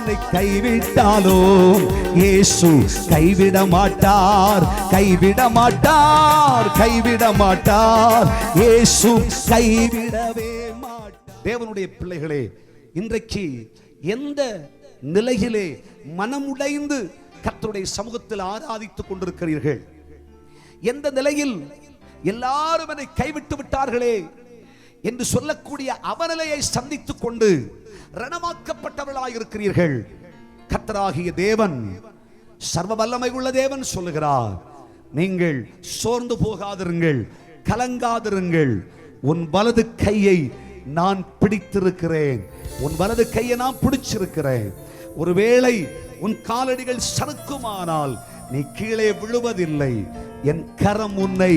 என்னை கைவிட்டாலும் இயேசு கைவிட மாட்டார், கைவிட மாட்டார், கைவிட மாட்டார். இயேசு கைவிடவே மாட்டார். தேவனுடைய பிள்ளைகளே, இன்றைக்கு எந்த நிலையிலே மனமுடைந்து கர்த்தருடைய சமூகத்தில் ஆராதித்துக் கொண்டிருக்கிறீர்கள்? எந்த நிலையில் எல்லாரும் என்னை கைவிட்டு விட்டார்களே என்று சொல்லக்கூடிய அவநிலையை சந்தித்துக் கொண்டு ரணமாக்கப்பட்டவர்களாக இருக்கிறீர்கள்? கர்த்தராகிய தேவன், சர்வ வல்லமை உள்ள தேவன் சொல்லுகிறார், நீங்கள் சோர்ந்து போகாதிருங்கள், கலங்காதிருங்கள். உன் வலது கையை நான் பிடித்திருக்கிறேன், உன் வலது கையை நான் பிடிச்சிருக்கிறேன். ஒருவேளை உன் காலடிகள் சறுக்குமானால் நீ கீழே விழுவதில்லை. என் கரம் உன்னை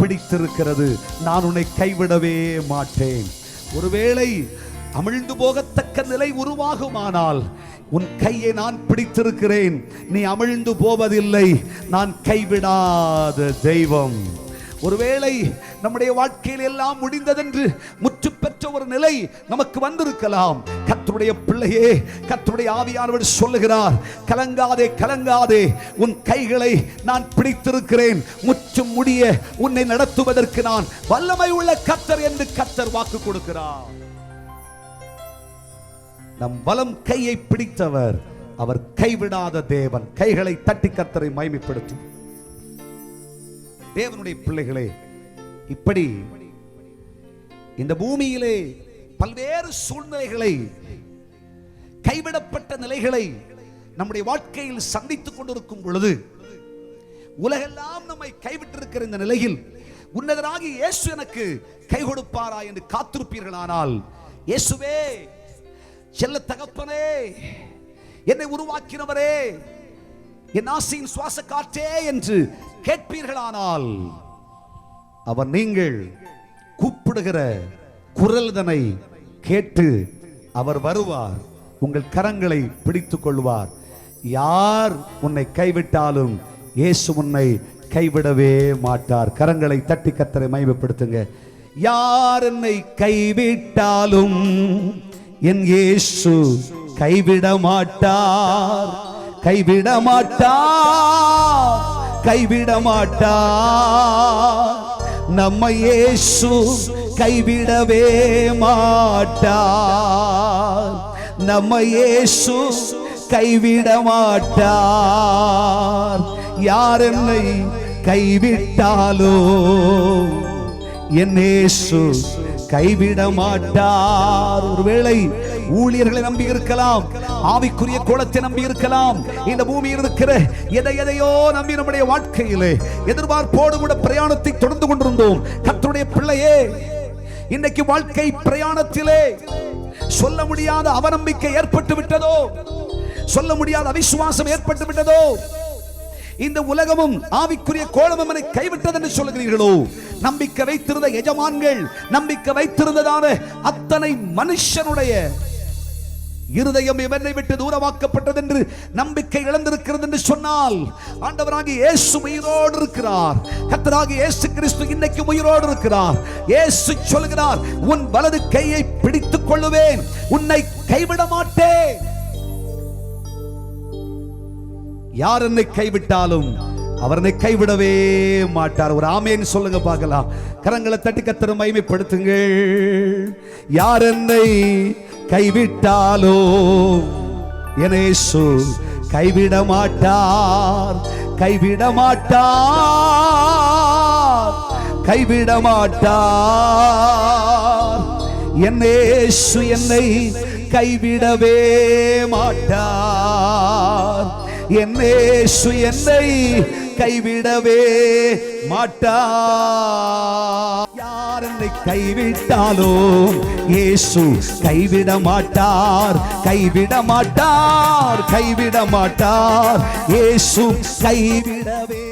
பிடித்திருக்கிறது, நான் உன்னை கைவிடவே மாட்டேன். ஒருவேளை அமிழ்ந்து போகத்தக்க நிலை உருவாகுமானால் உன் கையை நான் பிடித்திருக்கிறேன், நீ அமிழ்ந்து போவதில்லை. நான் கைவிடாத தெய்வம். ஒருவேளை நம்முடைய வாழ்க்கையில் எல்லாம் முடிந்ததென்று முற்று பெற்ற ஒரு நிலை நமக்கு வந்திருக்கலாம். கர்த்தருடைய பிள்ளையே, கர்த்தருடைய ஆவியானவர் சொல்லுகிறார், கலங்காதே, கலங்காதே, உன் கைகளை நான் பிடித்திருக்கிறேன், முற்றும் முடிய உன்னை நடத்துவதற்கு நான் வல்லமை உள்ள கர்த்தர் என்று கர்த்தர் வாக்கு கொடுக்கிறார். நம் வலம் கையை பிடித்தவர், அவர் கைவிடாத தேவன். கைகளை தட்டி கர்த்தரை மகிமைப்படுத்தும் தேவனுடைய பிள்ளைகளே, இப்படி இந்த பூமியிலே பல்வேறு சூழ்நிலைகளை, கைவிடப்பட்ட நிலைகளை நம்முடைய வாழ்க்கையில் சந்தித்துக் கொண்டிருக்கும் பொழுது, உலகெல்லாம் நம்மை கைவிட்டிருக்கிற இந்த நிலையில் உன்னதராகிய இயேசு எனக்கு கை கொடுப்பாரா என்று காத்திருப்பீர்களானால், இயேசுவே, செல்ல தகப்பனே, என்னை உருவாக்கினவரே, என் ஆசையின் சுவாச காற்றே என்று கேட்பீர்களானால், அவர் நீங்கள் கூப்பிடுகிற குரல்தனை கேட்டு அவர் வருவார், உங்கள் கரங்களை பிடித்துக் கொள்வார். யார் உன்னை கைவிட்டாலும் இயேசு உன்னை கைவிடவே மாட்டார். கரங்களை தட்டி கர்த்தரை மகிமைப்படுத்துங்க. யார் என்னை கைவிட்டாலும் என் இயேசு கைவிட மாட்டார், கைவிட மாட்டார், கைவிட மாட்டார். நம்ம இயேசு கைவிடவே மாட்டார், நம்ம இயேசு கைவிட மாட்டார். யார் என்னை கைவிட்டாலோ என் இயேசு கைவிட மாட்டார். ஒருவேளை ஊழியர்களை நம்பி இருக்கலாம், ஆவிக்குரிய கோலத்தை நம்பி இருக்கலாம், இந்த பூமியில் இருக்கிற எதையோ நம்பி நம்முடைய வாழ்க்கையிலே எதிர்பார்ப்போடு கூட பிரயாணத்தை தொடர்ந்து கொண்டிருந்தோம். கர்த்தருடைய பிள்ளையே, இன்னைக்கு வாழ்க்கை பிரயாணத்திலே சொல்ல முடியாத அவநம்பிக்கை ஏற்பட்டு விட்டதோ, சொல்ல முடியாத அவிசுவாசம் ஏற்பட்டு விட்டதோ, இந்த உலகமும் ஆவிக்குரிய கோலமும் என்னை கைவிட்டது என்று சொல்லுகிறீர்களோ? நம்பிக்கை வைத்திருந்த எஜமான்கள், நம்பிக்கை வைத்திருந்ததான அத்தனை மனுஷனுடைய இருதயம் இவனை விட்டு தூரமாக்கப்பட்டது என்று நம்பிக்கை இழந்திருக்கிறது என்று சொன்னால், ஆண்டவராகிய இயேசு உயிரோடு இருக்கிறார். கர்த்தராகிய இயேசு கிறிஸ்து இன்னைக்கு உயிரோடு இருக்கிறார். இயேசு சொல்கிறார், உன் வலது கையை பிடித்துக் கொள்ளுவேன், உன்னை கைவிட மாட்டேன். யார் என்னை கைவிட்டாலும் அவர் என்னை கைவிடவே மாட்டார். ஒரு ஆமென் சொல்லுங்க பார்க்கலாம். கரங்களை தட்டி கர்த்தரை மகிமைப்படுத்துங்கள். யார் என்னை கைவிட்டாலோ என் இயேசு கைவிட மாட்டார், கைவிட மாட்டார், கைவிட மாட்டார். என் இயேசு என்னை கைவிடவே மாட்டார், என் இயேசு என்னை கைவிடவே மாட்டார். யார் என்னை கைவிட்டாலும் இயேசு கைவிட மாட்டார், கைவிட மாட்டார், கைவிட மாட்டார். இயேசு கைவிடவே